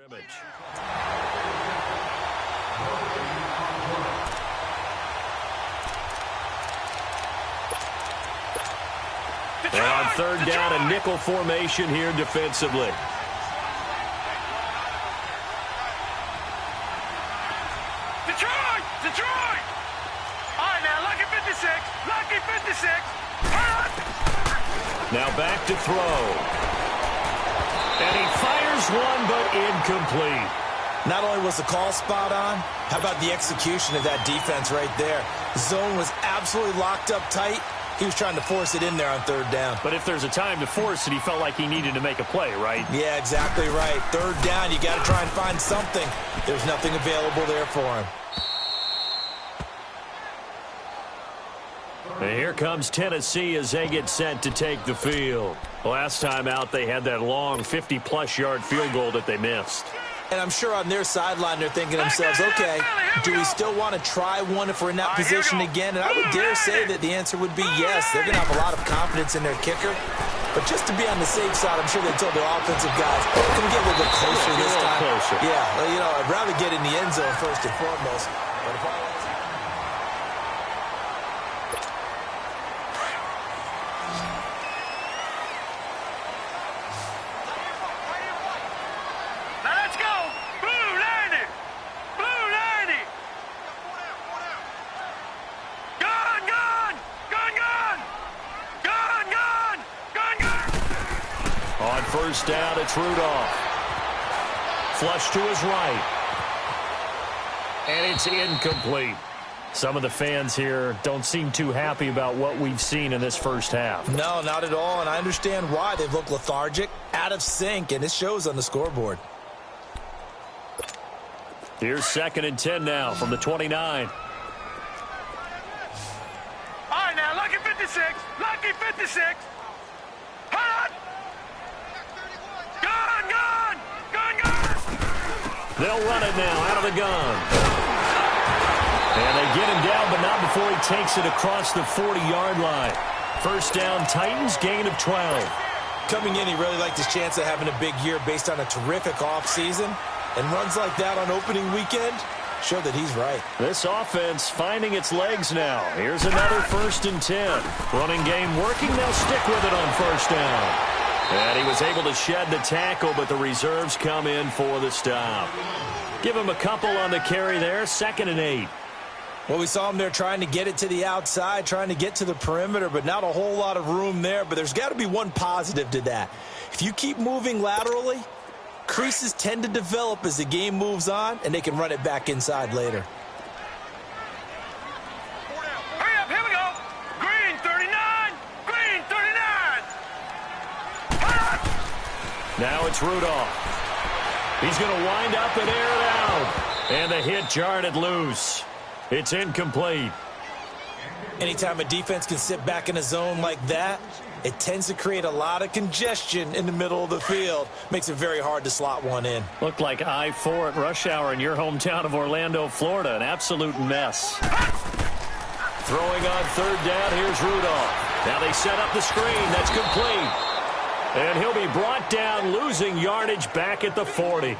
scrimmage. And on third down, a nickel formation here defensively. Detroit! Detroit! All right, now, lucky 56. Lucky 56. Now back to throw. And he fires one, but incomplete. Not only was the call spot on, how about the execution of that defense right there? The zone was absolutely locked up tight. He was trying to force it in there on third down. But if there's a time to force it, he felt like he needed to make a play, right? Yeah, exactly right. Third down, you got to try and find something. There's nothing available there for him. And here comes Tennessee as they get set to take the field. Last time out, they had that long 50-plus yard field goal that they missed. And I'm sure on their sideline they're thinking to themselves, okay, do we still want to try one if we're in that position again? And I would dare say that the answer would be yes. They're going to have a lot of confidence in their kicker. But just to be on the safe side, I'm sure they told their offensive guys, can we get a little bit closer this time? Yeah, well, you know, I'd rather get in the end zone first and foremost. But if I first down, it's Rudolph. Flush to his right. And it's incomplete. Some of the fans here don't seem too happy about what we've seen in this first half. No, not at all, and I understand why. They've looked lethargic, out of sync, and it shows on the scoreboard. Here's 2nd and 10 now from the 29. All right, now, lucky 56. Lucky 56. Hot! They'll run it now out of the gun. And they get him down, but not before he takes it across the 40-yard line. First down, Titans, gain of 12. Coming in, he really liked his chance of having a big year based on a terrific offseason. And runs like that on opening weekend show that he's right. This offense finding its legs now. Here's another 1st and 10. Running game working. They'll stick with it on first down. And he was able to shed the tackle, but the reserves come in for the stop. Give him a couple on the carry there, 2nd and 8. Well, we saw him there trying to get it to the outside, trying to get to the perimeter, but not a whole lot of room there. But there's got to be one positive to that. If you keep moving laterally, creases tend to develop as the game moves on, and they can run it back inside later. Now it's Rudolph. He's going to wind up and air it out. And the hit jarred it loose. It's incomplete. Anytime a defense can sit back in a zone like that, it tends to create a lot of congestion in the middle of the field. Makes it very hard to slot one in. Looked like I-4 at rush hour in your hometown of Orlando, Florida. An absolute mess. Throwing on third down, here's Rudolph. Now they set up the screen. That's complete. And he'll be brought down, losing yardage back at the 40.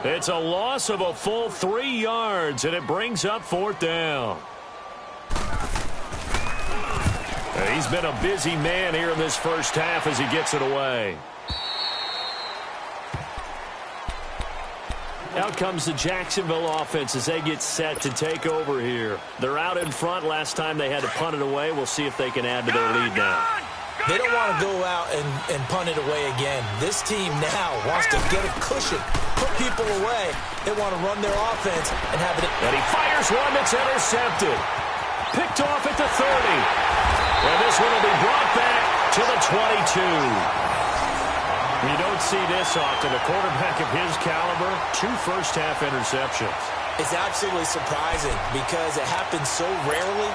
It's a loss of a full 3 yards, and it brings up 4th down. He's been a busy man here in this first half as he gets it away. Out comes the Jacksonville offense as they get set to take over here. They're out in front. Last time they had to punt it away. We'll see if they can add to their lead now. They don't want to go out and punt it away again. This team now wants to get a cushion, put people away. They want to run their offense and have it. And he fires one that's intercepted. Picked off at the 30. And this one will be brought back to the 22. You don't see this often. A quarterback of his caliber, 2 first-half interceptions. It's absolutely surprising because it happens so rarely.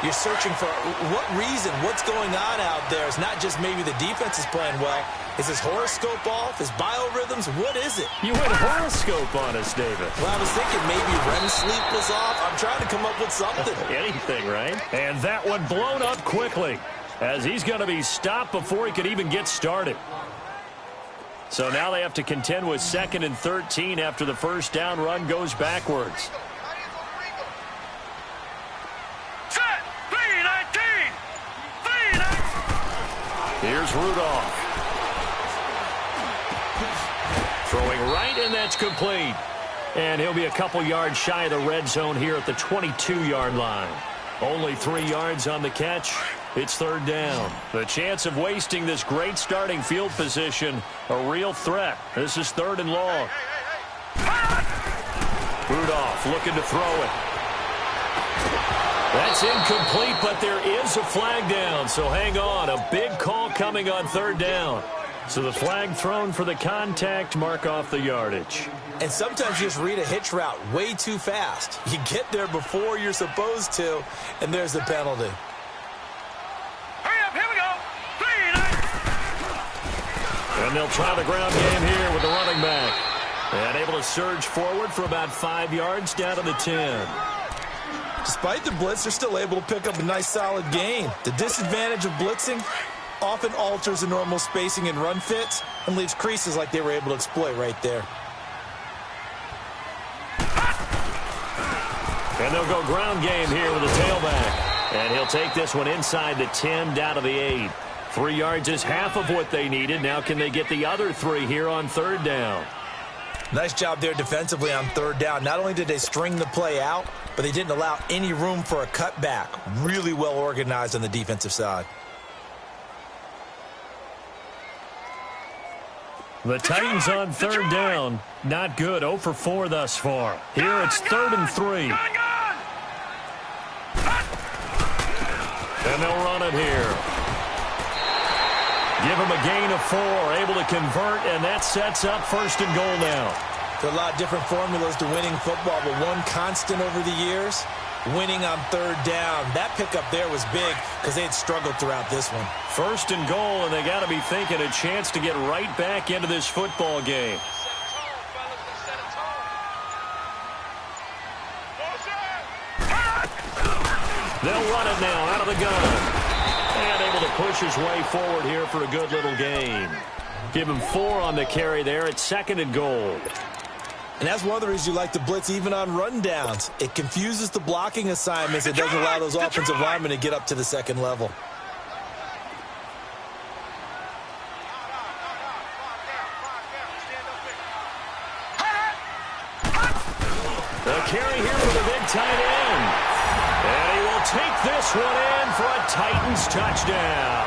You're searching for what reason, what's going on out there. It's not just maybe the defense is playing well. Is his horoscope off? His biorhythms? What is it? You went horoscope on us, David. Well, I was thinking maybe REM sleep was off. I'm trying to come up with something. Anything, right? And that one blown up quickly as he's going to be stopped before he could even get started. So now they have to contend with 2nd and 13 after the first down run goes backwards. Set. 3-19. Here's Rudolph. Throwing right, and that's complete. And he'll be a couple yards shy of the red zone here at the 22-yard line. Only 3 yards on the catch. It's 3rd down. The chance of wasting this great starting field position, a real threat. This is 3rd and long. Rudolph looking to throw it. That's incomplete, but there is a flag down, so hang on. A big call coming on 3rd down. So the flag thrown for the contact, mark off the yardage. And sometimes you just read a hitch route way too fast. You get there before you're supposed to, and there's the penalty. Hurry up, here we go. 3-9. And they'll try the ground game here with the running back. And able to surge forward for about 5 yards down to the 10. Despite the blitz, they're still able to pick up a nice solid gain. The disadvantage of blitzing often alters the normal spacing and run fits and leaves creases like they were able to exploit right there. And they'll go ground game here with the tailback. And he'll take this one inside the 10 down to the 8. 3 yards is half of what they needed. Now can they get the other 3 here on 3rd down? Nice job there defensively on 3rd down. Not only did they string the play out, but they didn't allow any room for a cutback. Really well organized on the defensive side. The Titans on 3rd down. Not good. 0 for 4 thus far. Here it's 3rd and 3. And they'll run it here. Give them a gain of 4. Able to convert, and that sets up 1st and goal now. There are a lot of different formulas to winning football, but one constant over the years, winning on 3rd down. That pickup there was big because they had struggled throughout this one. 1st and goal, and they got to be thinking a chance to get right back into this football game. They'll run it now out of the gun. And able to push his way forward here for a good little gain. Give him 4 on the carry there at 2nd and goal. And that's one of the reasons you like to blitz even on rundowns. It confuses the blocking assignments. It doesn't allow those offensive linemen to get up to the 2nd level. The carry here for the big tight end. And he will take this one in for a Titans touchdown.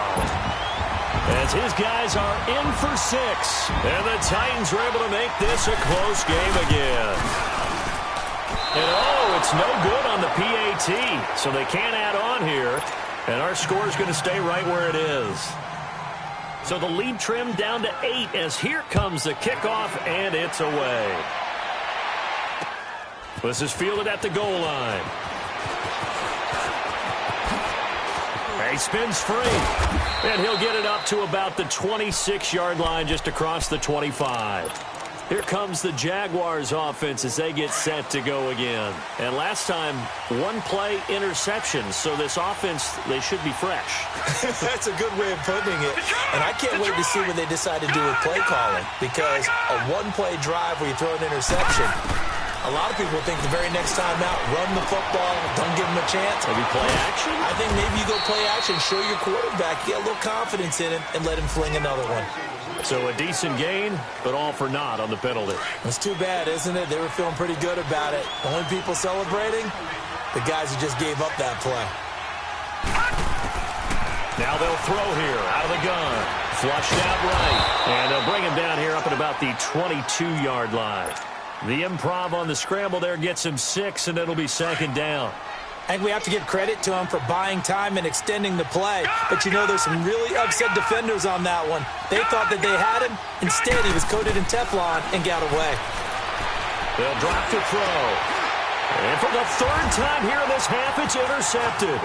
As his guys are in for 6. And the Titans are able to make this a close game again. And oh, it's no good on the PAT. So they can't add on here. And our score is going to stay right where it is. So the lead trimmed down to 8 as here comes the kickoff, and it's away. This is fielded at the goal line. He spins free, and he'll get it up to about the 26-yard line just across the 25. Here comes the Jaguars offense as they get set to go again. And last time, 1 play interception, so this offense, they should be fresh. That's a good way of putting it. And I can't wait to see what they decide to do with play calling, because a 1-play drive where you throw an interception, a lot of people think the very next time out, run the football, don't give them a chance. Maybe play action? I think maybe you go play action, show your quarterback, get a little confidence in him, and let him fling another one. So a decent gain, but all for naught on the penalty. It's too bad, isn't it? They were feeling pretty good about it. Only people celebrating, the guys who just gave up that play. Now they'll throw here out of the gun. Flushed out right. And they'll bring him down here up at about the 22-yard line. The improv on the scramble there gets him 6, and it'll be 2nd down. I think we have to give credit to him for buying time and extending the play. But, you know, there's some really upset defenders on that one. They thought that they had him. Instead, he was coated in Teflon and got away. They'll drop to throw. And for the 3rd time here in this half, it's intercepted.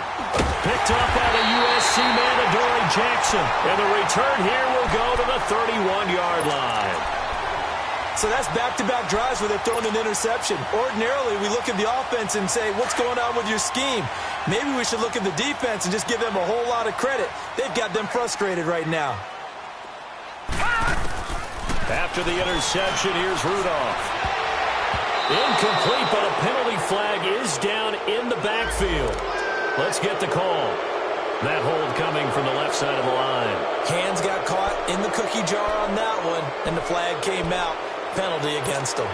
Picked up by the USC man, Adoree Jackson. And the return here will go to the 31-yard line. So that's back-to-back drives where they're throwing an interception. Ordinarily, we look at the offense and say, what's going on with your scheme? Maybe we should look at the defense and just give them a whole lot of credit. They've got them frustrated right now. After the interception, here's Rudolph. Incomplete, but a penalty flag is down in the backfield. Let's get the call. That hold coming from the left side of the line. Hands got caught in the cookie jar on that one, and the flag came out. Penalty against them.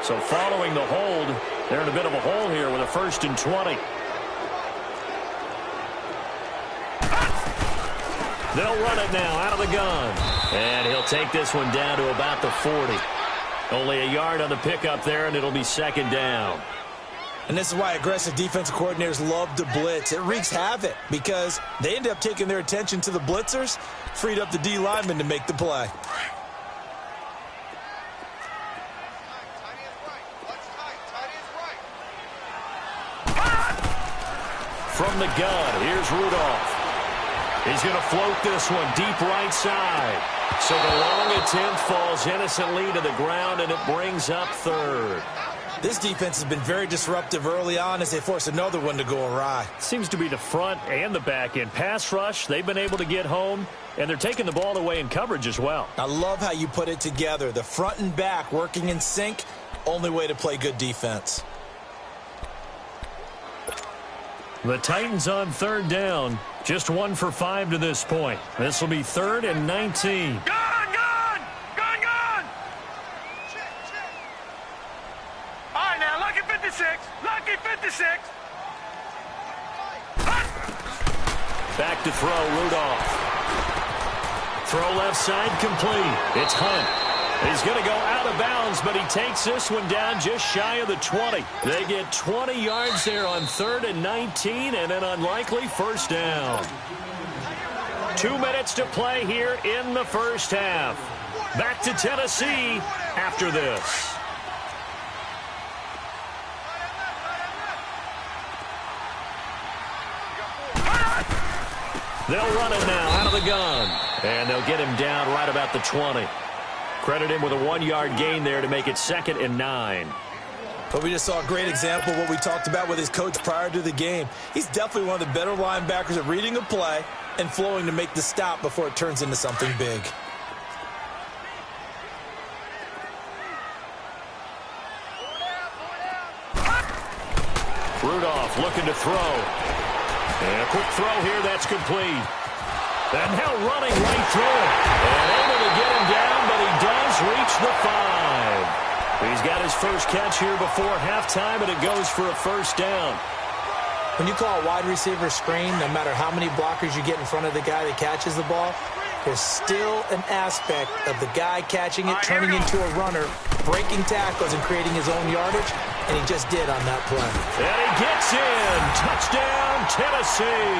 So following the hold, they're in a bit of a hole here with a 1st and 20. They'll run it now out of the gun. And he'll take this one down to about the 40. Only a yard on the pickup there, and it'll be 2nd down. And this is why aggressive defensive coordinators love to blitz. It wreaks havoc because they end up taking their attention to the blitzers, freed up the D lineman to make the play. From the gun, here's Rudolph. He's going to float this one deep right side. So the long attempt falls innocently to the ground, and it brings up 3rd. This defense has been very disruptive early on as they force another one to go awry. Seems to be the front and the back end. Pass rush, they've been able to get home, and they're taking the ball away in coverage as well. I love how you put it together. The front and back working in sync, only way to play good defense. The Titans on 3rd down. Just 1 for 5 to this point. This will be 3rd and 19. Gun! Gun! Gun! Gun! All right, now, lucky 56. Lucky 56. Back to throw, Rudolph. Throw left side complete. It's Hunt. He's going to go out of bounds, but he takes this one down just shy of the 20. They get 20 yards there on 3rd and 19 and an unlikely 1st down. 2 minutes to play here in the 1st half. Back to Tennessee after this. They'll run it now out of the gun, and they'll get him down right about the 20. Credit him with a 1-yard gain there to make it 2nd and 9. But we just saw a great example of what we talked about with his coach prior to the game. He's definitely one of the better linebackers at reading a play and flowing to make the stop before it turns into something big. Rudolph looking to throw. And a quick throw here, that's complete. And now running right through it. And able to get him down, but he does reach the 5. He's got his first catch here before halftime, and it goes for a 1st down. When you call a wide receiver screen, no matter how many blockers you get in front of the guy that catches the ball, there's still an aspect of the guy catching it, turning into a runner, breaking tackles, and creating his own yardage, and he just did on that play. And he gets in. Touchdown, Tennessee.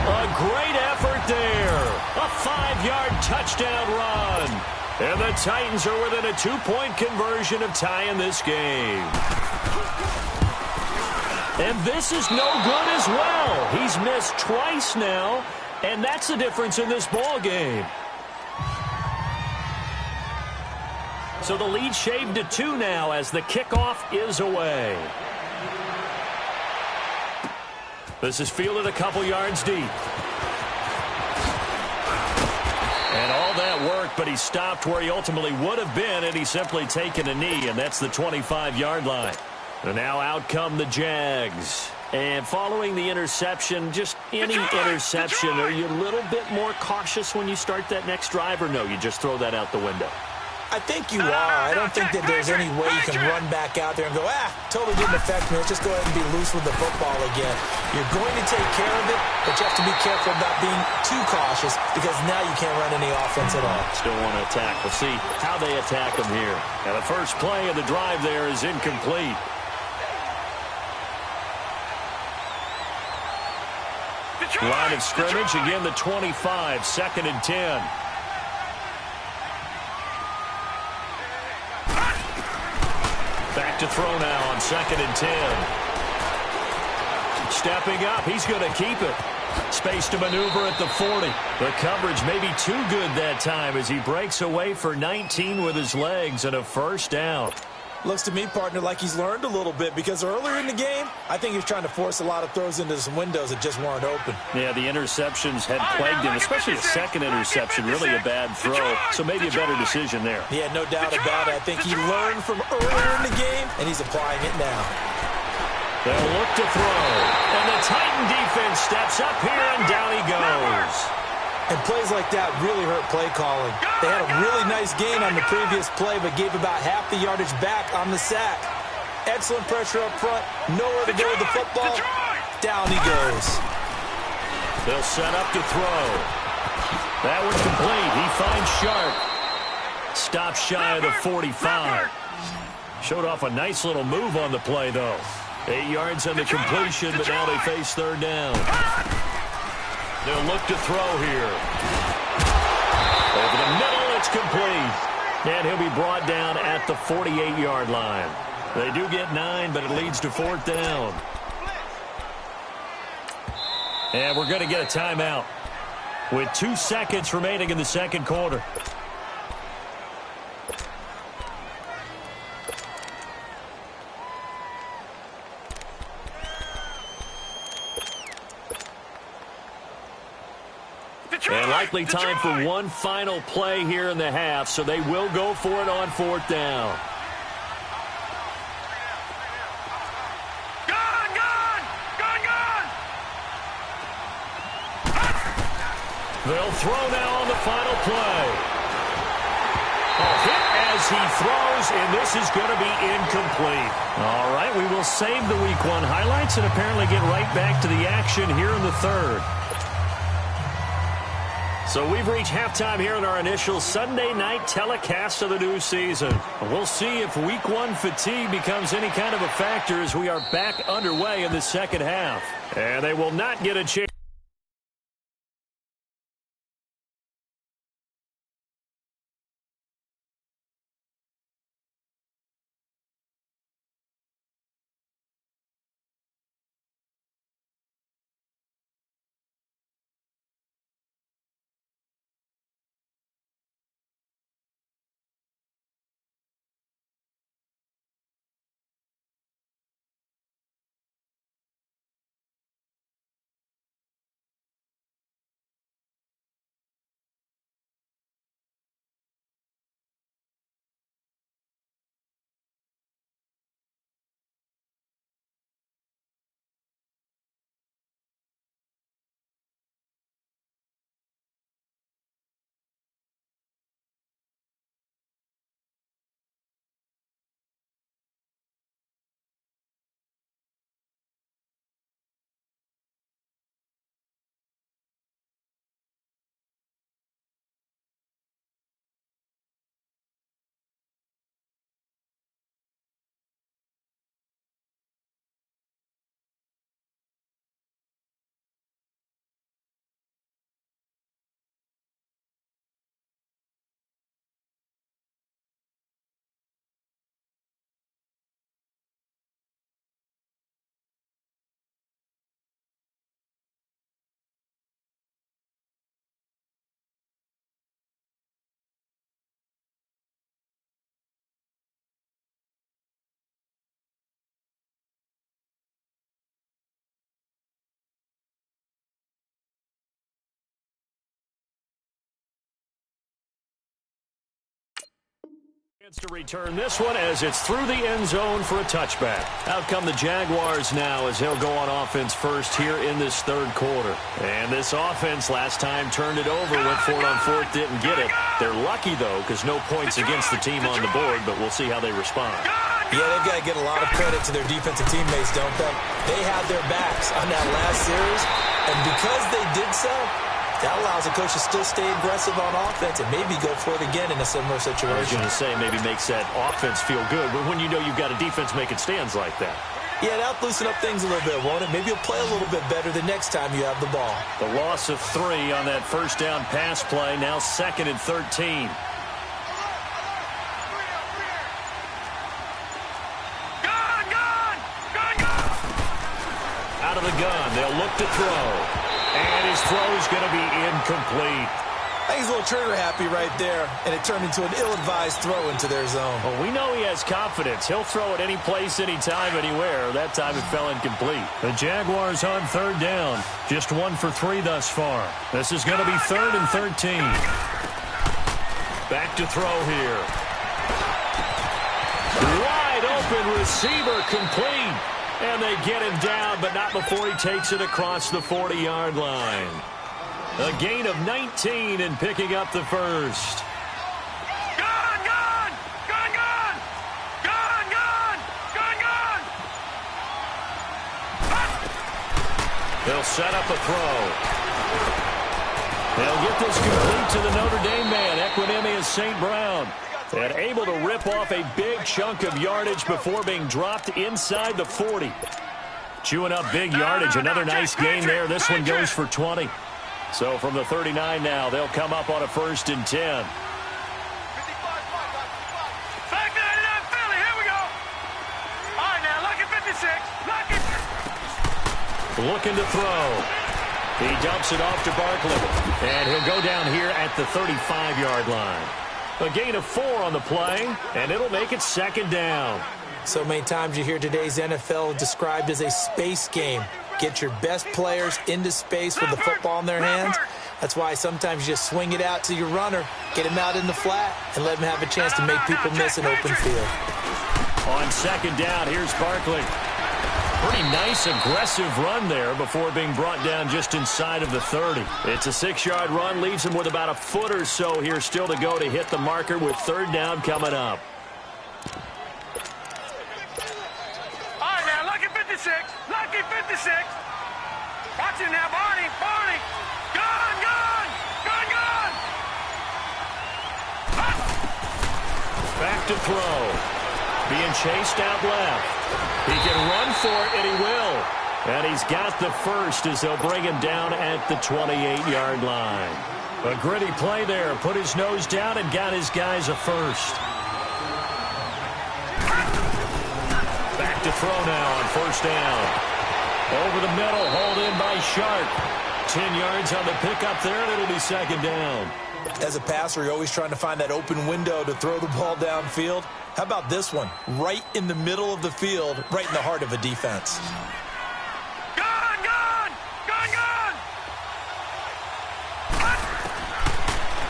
A great effort there. A 5-yard touchdown run. And the Titans are within a 2-point conversion of tying this game. And this is no good as well. He's missed twice now, and that's the difference in this ball game. So the lead shaved to 2 now as the kickoff is away. This is fielded a couple yards deep. And all that worked, but he stopped where he ultimately would have been, and he's simply taken a knee, and that's the 25-yard line. And now out come the Jags. And following the interception, just any interception, are you a little bit more cautious when you start that next drive, or no, you just throw that out the window? I think you are. I don't think that there's any way you can run back out there and go, totally didn't affect me. Let's just go ahead and be loose with the football again. You're going to take care of it, but you have to be careful about being too cautious because now you can't run any offense at all. Still want to attack. We'll see how they attack them here. And the first play of the drive there is incomplete. Line of scrimmage, again the 25, 2nd and 10. Back to throw now on 2nd and 10. Stepping up, he's going to keep it. Space to maneuver at the 40. The coverage may be too good that time as he breaks away for 19 with his legs and a 1st down. Looks to me, partner, like he's learned a little bit because earlier in the game, I think he was trying to force a lot of throws into some windows that just weren't open. Yeah, the interceptions had plagued him, especially the second interception, really a bad throw. So maybe a better decision there. Yeah, no doubt about it. I think he learned from earlier in the game, and he's applying it now. They'll look to throw. And the Titan defense steps up here, and down he goes. And plays like that really hurt play calling. They had a really nice gain on the previous play, but gave about half the yardage back on the sack. Excellent pressure up front. Nowhere to go with the football. Down he goes. They'll set up to throw. That one's complete. He finds Sharp. Stops shy of the 45. Showed off a nice little move on the play, though. 8 yards on the completion, but now they face third down. They'll look to throw here. Over the middle, it's complete. And he'll be brought down at the 48-yard line. They do get 9, but it leads to fourth down. And we're going to get a timeout with 2 seconds remaining in the second quarter. And likely time for one final play here in the half, so they will go for it on fourth down. Gone, gone! Gone, gone! They'll throw now on the final play. A hit as he throws, and this is going to be incomplete. All right, we will save the Week 1 highlights and apparently get right back to the action here in the third. So we've reached halftime here in our initial Sunday night telecast of the new season. We'll see if Week 1 fatigue becomes any kind of a factor as we are back underway in the second half. And they will not get a chance. To return this one as it's through the end zone for a touchback. Out come the Jaguars now as he'll go on offense first here in this third quarter. And this offense last time turned it over, went for it on fourth, didn't get it. They're lucky, though, because no points against the team on the board, but we'll see how they respond. Yeah, they've got to get a lot of credit to their defensive teammates, don't they? They had their backs on that last series, and because they did so, that allows the coach to still stay aggressive on offense and maybe go for it again in a similar situation. I was going to say maybe makes that offense feel good, but when you know you've got a defense making stands like that. Yeah, that'll loosen up things a little bit, won't it? Maybe you'll play a little bit better the next time you have the ball. The loss of 3 on that first down pass play, now 2nd and 13. Out of the gun, they'll look to throw. And his throw is going to be incomplete. I think he's a little trigger happy right there, and it turned into an ill-advised throw into their zone. Well, we know he has confidence. He'll throw it any place, anytime, anywhere. That time it fell incomplete. The Jaguars on third down. Just 1 for 3 thus far. This is going to be 3rd and 13. Back to throw here. Wide open receiver complete. And they get him down, but not before he takes it across the 40-yard line. A gain of 19 and picking up the first. Gone, gone! Gone, gone! Gone, gone! Gone, gone! They'll set up a throw. They'll get this complete to the Notre Dame man, Equanimeous St. Brown. And able to rip off a big chunk of yardage before being dropped inside the 40. Chewing up big yardage. Another nice gain there. This one goes for 20. So from the 39 now, they'll come up on a 1st and 10. Back 99 Philly, here we go. All right, now, lucky 56. Lucky. Looking to throw. He dumps it off to Barkley. And he'll go down here at the 35-yard line. A gain of 4 on the play, and it'll make it 2nd down. So many times you hear today's NFL described as a space game. Get your best players into space with the football in their hands. That's why sometimes you just swing it out to your runner, get him out in the flat, and let him have a chance to make people miss an open field. On 2nd down, here's Barkley. Pretty nice, aggressive run there before being brought down just inside of the 30. It's a 6-yard run, leaves him with about a foot or so here still to go to hit the marker with 3rd down coming up. All right, now, lucky 56. Lucky 56. Watch him now, Barney. Barney. Gone, gone. Gone, gone. Back to throw. Being chased out left. He can run for it, and he will. And he's got the first as they'll bring him down at the 28-yard line. A gritty play there. Put his nose down and got his guys a first. Back to throw now on 1st down. Over the middle, hauled in by Sharp. 10 yards on the pickup there, and it'll be 2nd down. As a passer, you're always trying to find that open window to throw the ball downfield. How about this one? Right in the middle of the field, right in the heart of a defense. Gone, gone. Gone, gone.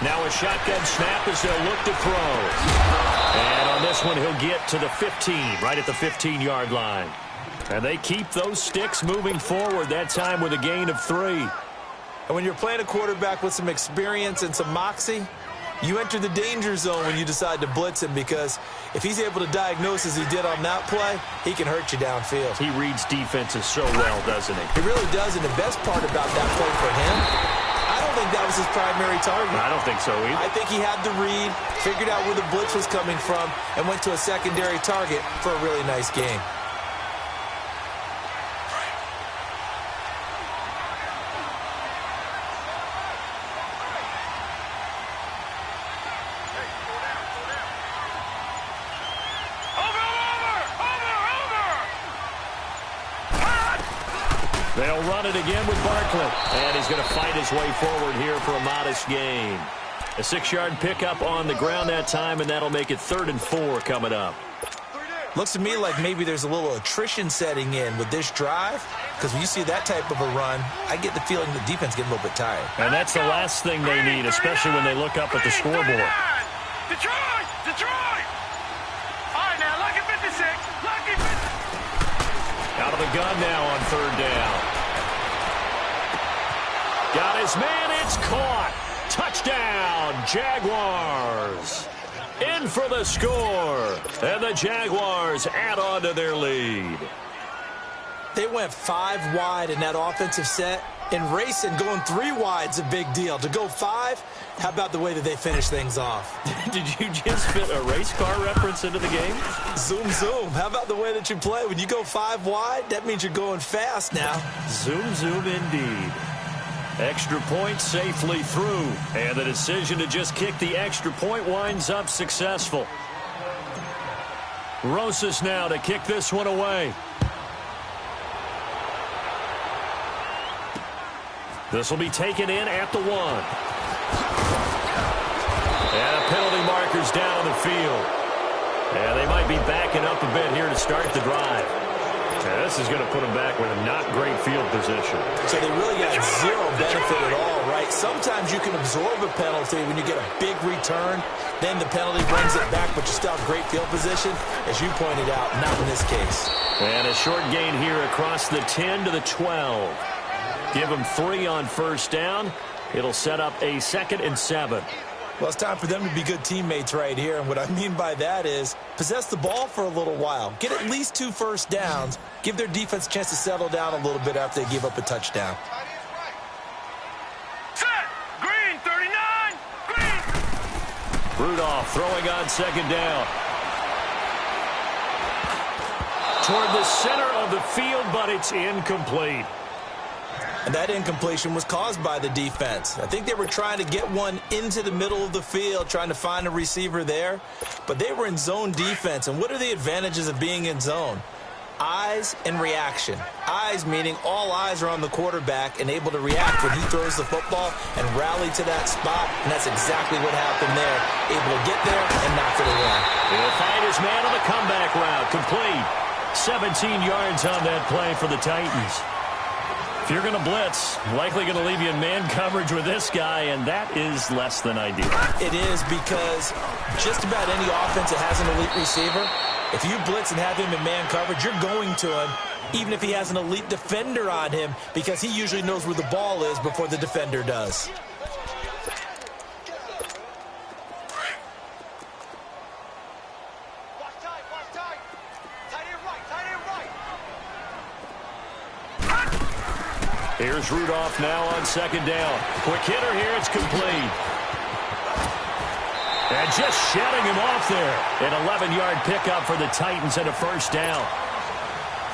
Now a shotgun snap as they'll look to throw. And on this one, he'll get to the 15, right at the 15-yard line. And they keep those sticks moving forward, that time with a gain of 3. And when you're playing a quarterback with some experience and some moxie, you enter the danger zone when you decide to blitz him, because if he's able to diagnose as he did on that play, he can hurt you downfield. He reads defenses so well, doesn't he? He really does, and the best part about that play for him, I don't think that was his primary target. I don't think so either. I think he had the read, figured out where the blitz was coming from, and went to a secondary target for a really nice game. They'll run it again with Barkley. And he's going to fight his way forward here for a modest gain. A 6-yard pickup on the ground that time, and that'll make it 3rd and 4 coming up. Looks to me like maybe there's a little attrition setting in with this drive, because when you see that type of a run, I get the feeling the defense getting a little bit tired. And that's the last thing they need, especially when they look up at the scoreboard. Detroit! Detroit! All right, now, lucky 56. Lucky 56. Out of the gun now on 3rd down. Got his man, it's caught. Touchdown, Jaguars. In for the score. And the Jaguars add on to their lead. They went 5 wide in that offensive set. And racing, going 3 wide's a big deal. To go 5, how about the way that they finish things off? Did you just fit a race car reference into the game? Zoom, zoom. How about the way that you play? When you go 5 wide, that means you're going fast now. Zoom, zoom indeed. Extra point safely through. And the decision to just kick the extra point winds up successful. Rosas now to kick this one away. This will be taken in at the 1. And a penalty marker's down on the field. And they might be backing up a bit here to start the drive. And this is going to put them back with a not great field position. So they really got zero benefit at all, right? Sometimes you can absorb a penalty when you get a big return. Then the penalty brings it back, but you still have great field position. As you pointed out, not in this case. And a short gain here across the 10 to the 12. Give them 3 on first down. It'll set up a 2nd and 7. Well, it's time for them to be good teammates right here. And what I mean by that is possess the ball for a little while. Get at least 2 first downs. Give their defense a chance to settle down a little bit after they give up a touchdown. Set. Green, 39. Green. Rudolph throwing on 2nd down. Toward the center of the field, but it's incomplete. And that incompletion was caused by the defense. I think they were trying to get one into the middle of the field, trying to find a receiver there. But they were in zone defense. And what are the advantages of being in zone? Eyes and reaction. Eyes meaning all eyes are on the quarterback and able to react when he throws the football and rally to that spot. And that's exactly what happened there. Able to get there and knock it away. He'll find his man on the comeback route. Complete. 17 yards on that play for the Titans. If you're going to blitz, likely going to leave you in man coverage with this guy, and that is less than ideal. It is, because just about any offense that has an elite receiver, if you blitz and have him in man coverage, you're going to him, even if he has an elite defender on him, because he usually knows where the ball is before the defender does. Here's Rudolph now on 2nd down. Quick hitter here, it's complete. And just shedding him off there. An 11-yard pickup for the Titans and a first down.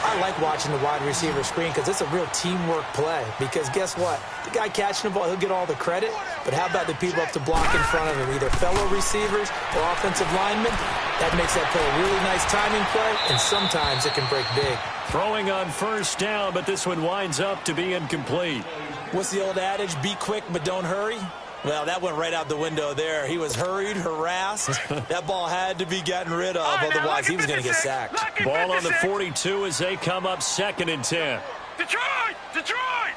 I like watching the wide receiver screen because it's a real teamwork play. Because guess what? The guy catching the ball, he'll get all the credit. But how about the people up to block in front of him, either fellow receivers or offensive linemen? That makes that play a really nice timing play, and sometimes it can break big. Throwing on first down, but this one winds up to be incomplete. What's the old adage? Be quick, but don't hurry. Well, that went right out the window there. He was hurried, harassed. That ball had to be gotten rid of, otherwise he was going to get sacked. Ball on the 42 as they come up 2nd and 10. Detroit! Detroit!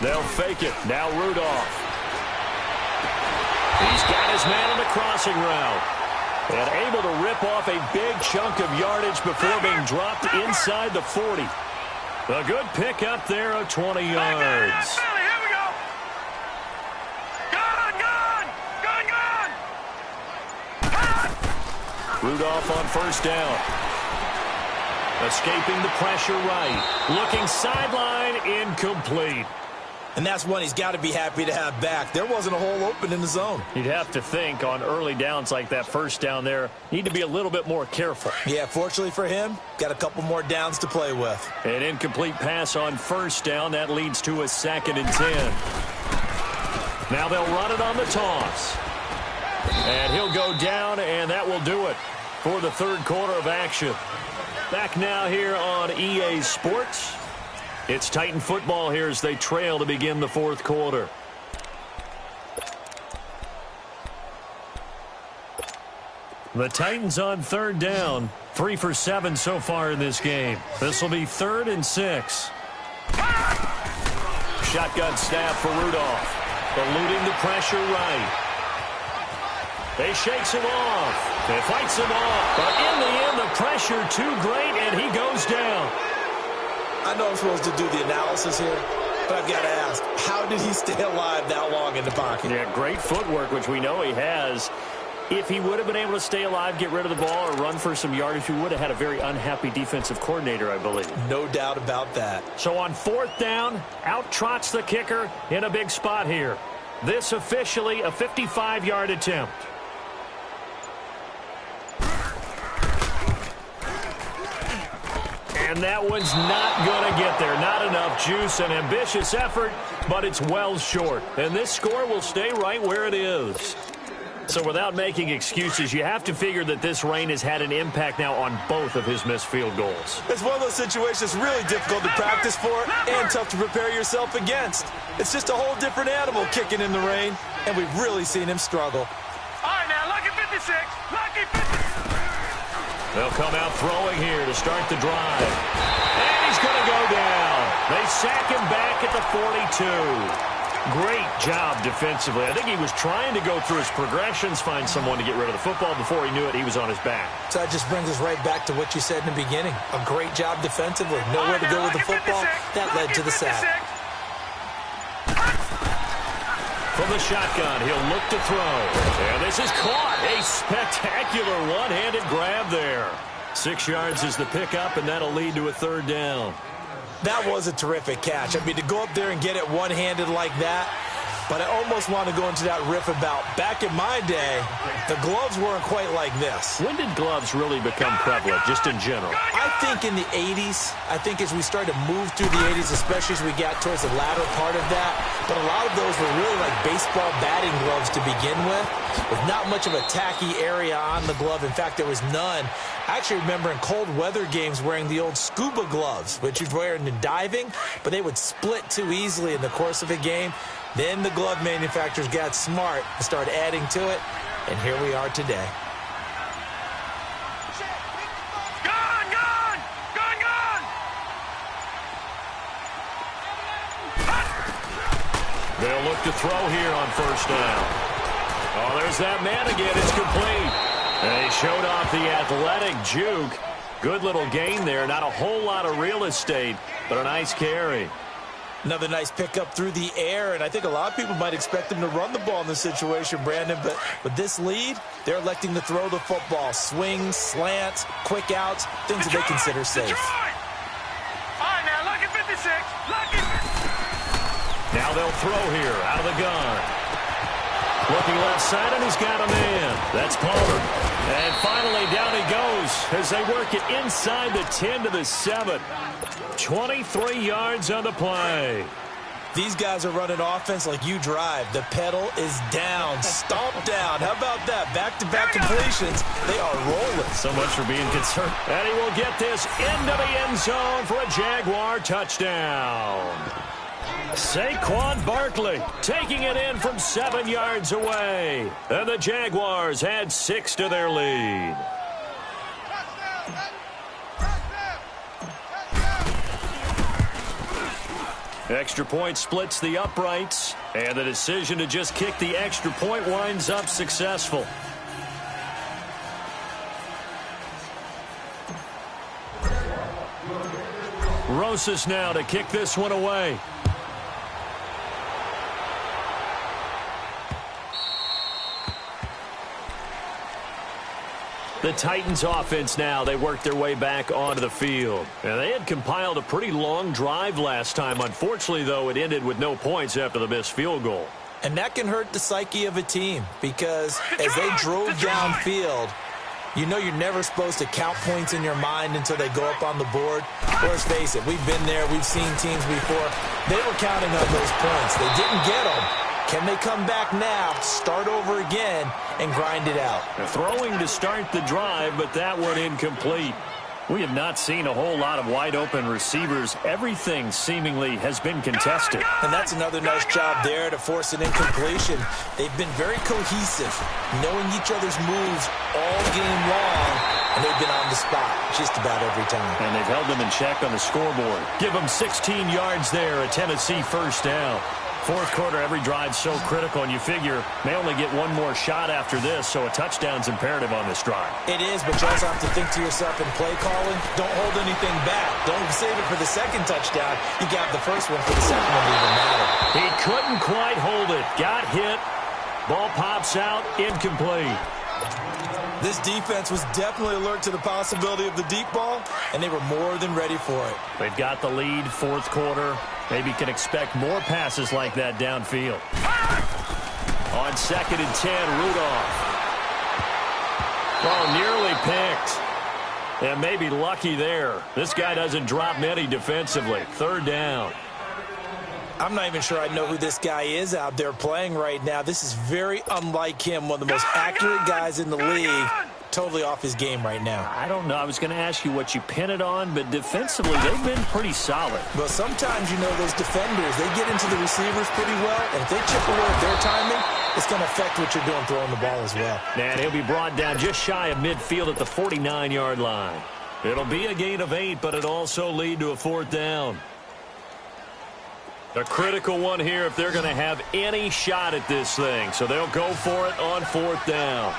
They'll fake it. Now Rudolph. He's got his man on the crossing route. And able to rip off a big chunk of yardage before being dropped inside the 40. A good pickup there of 20 yards. Here we go. Gun! Rudolph on first down. Escaping the pressure right. Looking sideline, incomplete. And that's one he's got to be happy to have back. There wasn't a hole open in the zone. You'd have to think on early downs like that first down there, need to be a little bit more careful. Yeah, fortunately for him, got a couple more downs to play with. An incomplete pass on first down. That leads to a 2nd and 10. Now they'll run it on the toss. And he'll go down, and that will do it for the 3rd quarter of action. Back now here on EA Sports. It's Titan football here as they trail to begin the 4th quarter. The Titans on 3rd down. 3 for 7 so far in this game. This will be 3rd and 6. Shotgun snap for Rudolph. Eluding the pressure right. They shakes him off. They fights him off. But in the end, the pressure too great, and he goes down. I know I'm supposed to do the analysis here, but I've got to ask, how did he stay alive that long in the pocket? Yeah, great footwork, which we know he has. If he would have been able to stay alive, get rid of the ball, or run for some yardage, he would have had a very unhappy defensive coordinator, I believe. No doubt about that. So on 4th down, out trots the kicker in a big spot here. This officially a 55-yard attempt. And that one's not going to get there. Not enough juice. An ambitious effort, but it's well short. And this score will stay right where it is. So without making excuses, you have to figure that this rain has had an impact now on both of his missed field goals. It's one of those situations really difficult to practice for and tough to prepare yourself against. It's just a whole different animal kicking in the rain, and we've really seen him struggle. All right, now, lucky 56. Lucky 56. They'll come out throwing here to start the drive. And he's going to go down. They sack him back at the 42. Great job defensively. I think he was trying to go through his progressions, find someone to get rid of the football. Before he knew it, he was on his back. So that just brings us right back to what you said in the beginning. A great job defensively. Nowhere to go with the football. That led to the sack. From the shotgun, he'll look to throw. And this is caught. A spectacular one-handed grab there. 6 yards is the pickup, and that'll lead to a third down. That was a terrific catch. I mean, to go up there and get it one-handed like that, but I almost want to go into that riff about back in my day, the gloves weren't quite like this. When did gloves really become prevalent, just in general? I think in the 80s. I think as we started to move through the 80s, especially as we got towards the latter part of that, but a lot of those were really like baseball batting gloves to begin with not much of a tacky area on the glove. In fact, there was none. I actually remember in cold weather games wearing the old scuba gloves, which you'd wear in diving, but they would split too easily in the course of a game. Then the glove manufacturers got smart and started adding to it, and here we are today. Gone, gone! Gone, gone! They'll look to throw here on first down. Oh, there's that man again. It's complete. And he showed off the athletic juke. Good little gain there. Not a whole lot of real estate, but a nice carry. Another nice pickup through the air, and I think a lot of people might expect him to run the ball in this situation, Brandon, but with this lead, they're electing to throw the football. Swings, slants, quick outs, things that they consider safe. Detroit! All right, now, lucky 56. Lucky 56. Now they'll throw here out of the gun. Looking left side, and he's got a man. That's Palmer. And finally, down he goes as they work it inside the 10 to the 7. 23 yards on the play. These guys are running offense like you drive. The pedal is down, stomped down. How about that? Back-to-back completions. They are rolling. So much for being concerned. And he will get this into the end zone for a Jaguar touchdown. Saquon Barkley taking it in from 7 yards away. And the Jaguars add 6 to their lead. Extra point splits the uprights. And the decision to just kick the extra point winds up successful. Rosas now to kick this one away. The Titans offense now, they work their way back onto the field. And they had compiled a pretty long drive last time. Unfortunately, though, it ended with no points after the missed field goal. And that can hurt the psyche of a team because as they drove downfield, you know you're never supposed to count points in your mind until they go up on the board. Let's face it, we've been there, we've seen teams before. They were counting on those points. They didn't get them. Can they come back now, start over again, and grind it out? Throwing to start the drive, but that one incomplete. We have not seen a whole lot of wide-open receivers. Everything seemingly has been contested. And that's another nice job there to force an incompletion. They've been very cohesive, knowing each other's moves all game long, and they've been on the spot just about every time. And they've held them in check on the scoreboard. Give them 16 yards there, a Tennessee first down. Fourth quarter, every drive's so critical, and you figure they only get one more shot after this, so a touchdown's imperative on this drive. It is, but you also have to think to yourself in play calling, don't hold anything back. Don't save it for the second touchdown. You got the first one for the second one to even matter. He couldn't quite hold it. Got hit. Ball pops out, incomplete. This defense was definitely alert to the possibility of the deep ball, and they were more than ready for it. They've got the lead, fourth quarter. Maybe can expect more passes like that downfield. On 2nd and 10, Rudolph. Oh, nearly picked. And maybe lucky there. This guy doesn't drop many defensively. Third down. I'm not even sure I know who this guy is out there playing right now. This is very unlike him, one of the most accurate guys in the league. Totally off his game right now. I don't know. I was going to ask you what you pin it on, but defensively, they've been pretty solid. Well, sometimes, those defenders, they get into the receivers pretty well, and if they chip away at their timing, it's going to affect what you're doing throwing the ball as well. And he'll be brought down just shy of midfield at the 49-yard line. It'll be a gain of 8, but it'll also lead to a 4th down. A critical one here if they're going to have any shot at this thing. So they'll go for it on 4th down.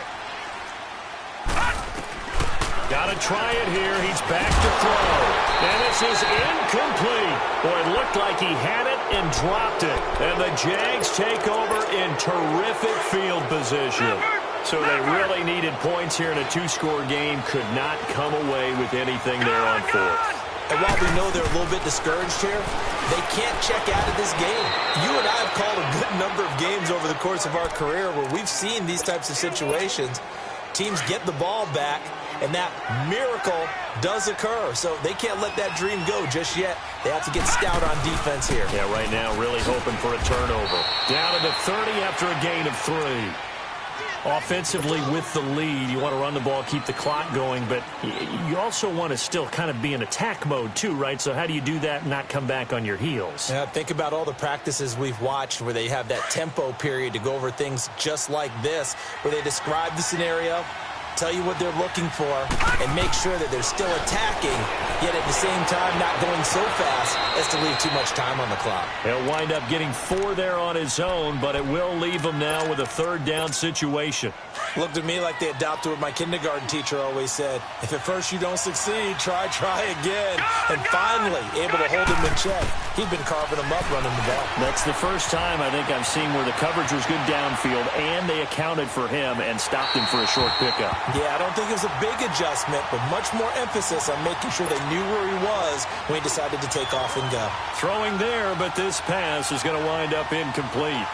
Got to try it here. He's back to throw. And this is incomplete. Boy, it looked like he had it and dropped it. And the Jags take over in terrific field position. So they really needed points here in a 2-score game. Could not come away with anything there on 4th. And while we know they're a little bit discouraged here, they can't check out of this game. You and I have called a good number of games over the course of our career where we've seen these types of situations. Teams get the ball back, and that miracle does occur. So they can't let that dream go just yet. They have to get stout on defense here. Yeah, right now really hoping for a turnover. Down to the 30 after a gain of 3. Offensively with the lead, you want to run the ball, keep the clock going, but you also want to still kind of be in attack mode too, right? So how do you do that and not come back on your heels? Yeah, think about all the practices we've watched where they have that tempo period to go over things just like this, where they describe the scenario, tell you what they're looking for, and make sure that they're still attacking, yet at the same time not going so fast as to leave too much time on the clock. He'll wind up getting 4 there on his own, but it will leave him now with a 3rd down situation. Looked at me like they adopted what my kindergarten teacher always said. If at first you don't succeed, try again. And finally, able to hold him in check. He'd been carving him up running the ball. That's the first time I think I've seen where the coverage was good downfield, and they accounted for him and stopped him for a short pickup. Yeah, I don't think it was a big adjustment, but much more emphasis on making sure they knew where he was when he decided to take off and go. Throwing there, but this pass is going to wind up incomplete.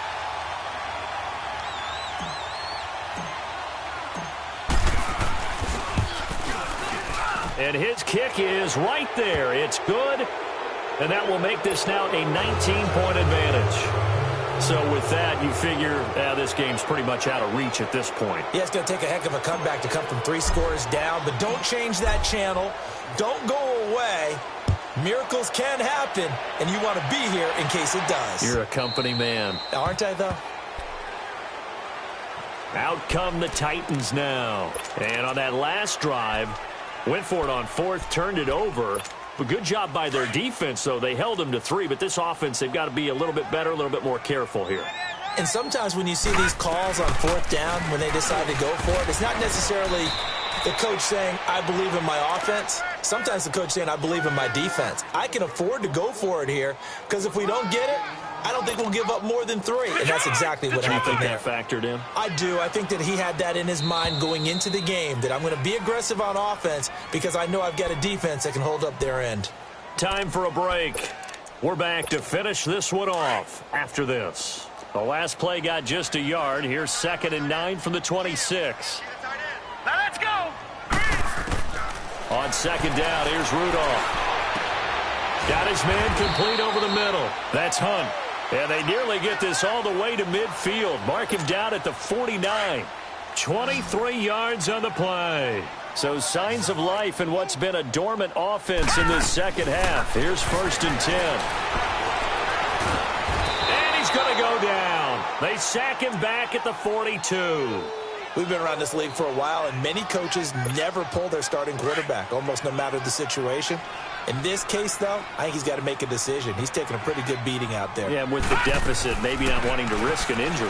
And his kick is right there. It's good, and that will make this now a 19-point advantage. So with that, you figure this game's pretty much out of reach at this point. Yeah, it's going to take a heck of a comeback to come from 3 scores down, but don't change that channel. Don't go away. Miracles can happen, and you want to be here in case it does. You're a company man. Aren't I, though? Out come the Titans now. And on that last drive, went for it on 4th, turned it over. But good job by their defense, though. They held them to 3, but this offense, they've got to be a little bit better, a little bit more careful here. And sometimes when you see these calls on 4th down, when they decide to go for it, it's not necessarily the coach saying, I believe in my offense. Sometimes the coach saying, I believe in my defense. I can afford to go for it here, because if we don't get it, I don't think we'll give up more than 3. And that's exactly what happened there. You think that factored in? I do. I think that he had that in his mind going into the game, that I'm going to be aggressive on offense because I know I've got a defense that can hold up their end. Time for a break. We're back to finish this one off after this. The last play got just a yard. Here's 2nd and 9 from the 26. Now let's go. On 2nd down, here's Rudolph. Got his man complete over the middle. That's Hunt. And they nearly get this all the way to midfield. Mark him down at the 49. 23 yards on the play. So signs of life in what's been a dormant offense in this second half. Here's 1st and 10. And he's going to go down. They sack him back at the 42. We've been around this league for a while, and many coaches never pull their starting quarterback, almost no matter the situation. In this case, though, I think he's got to make a decision. He's taking a pretty good beating out there. Yeah, with the deficit, maybe not wanting to risk an injury.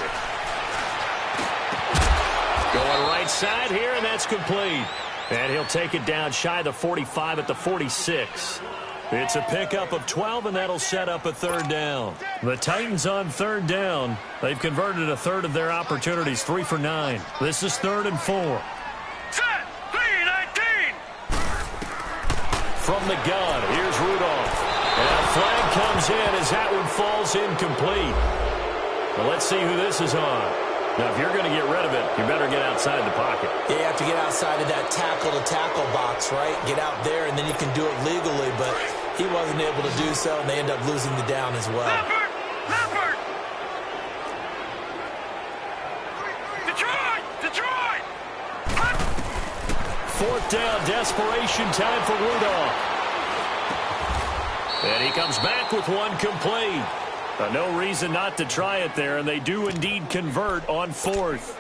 Going right side here, and that's complete. And he'll take it down shy of the 45 at the 46. It's a pickup of 12, and that'll set up a 3rd down. The Titans on 3rd down. They've converted a third of their opportunities, 3 for 9. This is 3rd and 4. Set. 3-19. From the gun, here's Rudolph. And a flag comes in as that one falls incomplete. Well, let's see who this is on. Now, if you're going to get rid of it, you better get outside the pocket. Yeah, you have to get outside of that tackle-to-tackle box, right? Get out there, and then you can do it legally, but he wasn't able to do so, and they end up losing the down as well. Number 4th down, desperation time for Rudolph. And he comes back with one complete. No reason not to try it there, and they do indeed convert on 4th.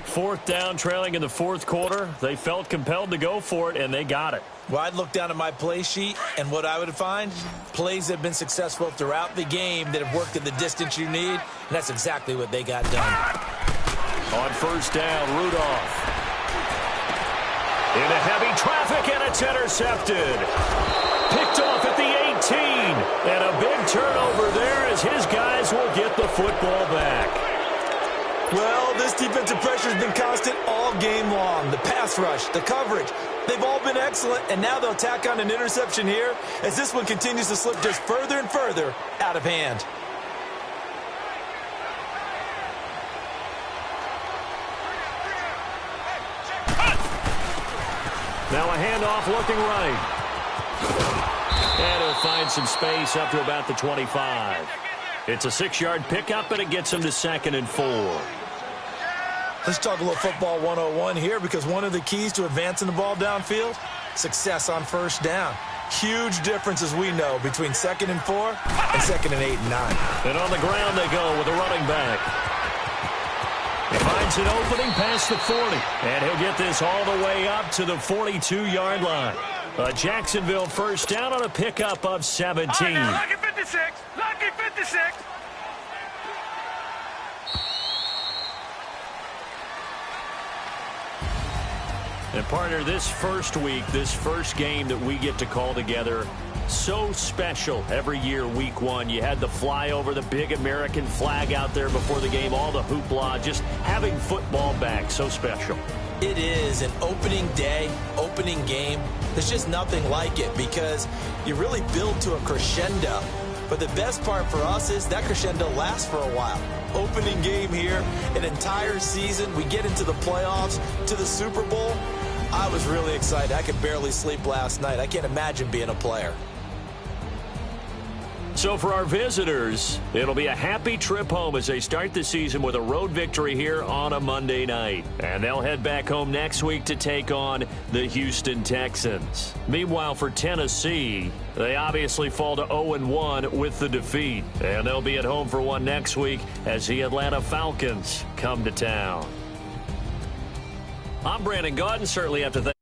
4th down, trailing in the 4th quarter. They felt compelled to go for it, and they got it. Well, I'd look down at my play sheet, and what I would find, plays that have been successful throughout the game that have worked at the distance you need, and that's exactly what they got done. On 1st down, Rudolph. Into heavy traffic, and it's intercepted. Picked off at the 18, and a big turnover there as his guys will get the football back. Well, this defensive pressure has been constant all game long. The pass rush, the coverage, they've all been excellent, and now they'll tack on an interception here as this one continues to slip just further and further out of hand. Now a handoff looking right. And he'll find some space up to about the 25. It's a 6-yard pickup, and it gets him to 2nd and 4. Let's talk a little football 101 here, because one of the keys to advancing the ball downfield, success on 1st down. Huge difference, as we know, between 2nd and 4 and 2nd and 8 and 9. And on the ground they go with a running back. He finds an opening past the 40, and he'll get this all the way up to the 42-yard line. A Jacksonville 1st down on a pickup of 17. All right, now, lucky 56. Lucky 56. And partner, this first week, this first game that we get to call together, so special every year, week 1. You had the flyover, the big American flag out there before the game, all the hoopla, just having football back, so special. It is an opening day, opening game. There's just nothing like it because you really build to a crescendo. But the best part for us is that crescendo lasts for a while. Opening game here, an entire season. We get into the playoffs, to the Super Bowl. I was really excited. I could barely sleep last night. I can't imagine being a player. So for our visitors, it'll be a happy trip home as they start the season with a road victory here on a Monday night. And they'll head back home next week to take on the Houston Texans. Meanwhile, for Tennessee, they obviously fall to 0-1 with the defeat. And they'll be at home for one next week as the Atlanta Falcons come to town. I'm Brandon Gaudin. Certainly have to thank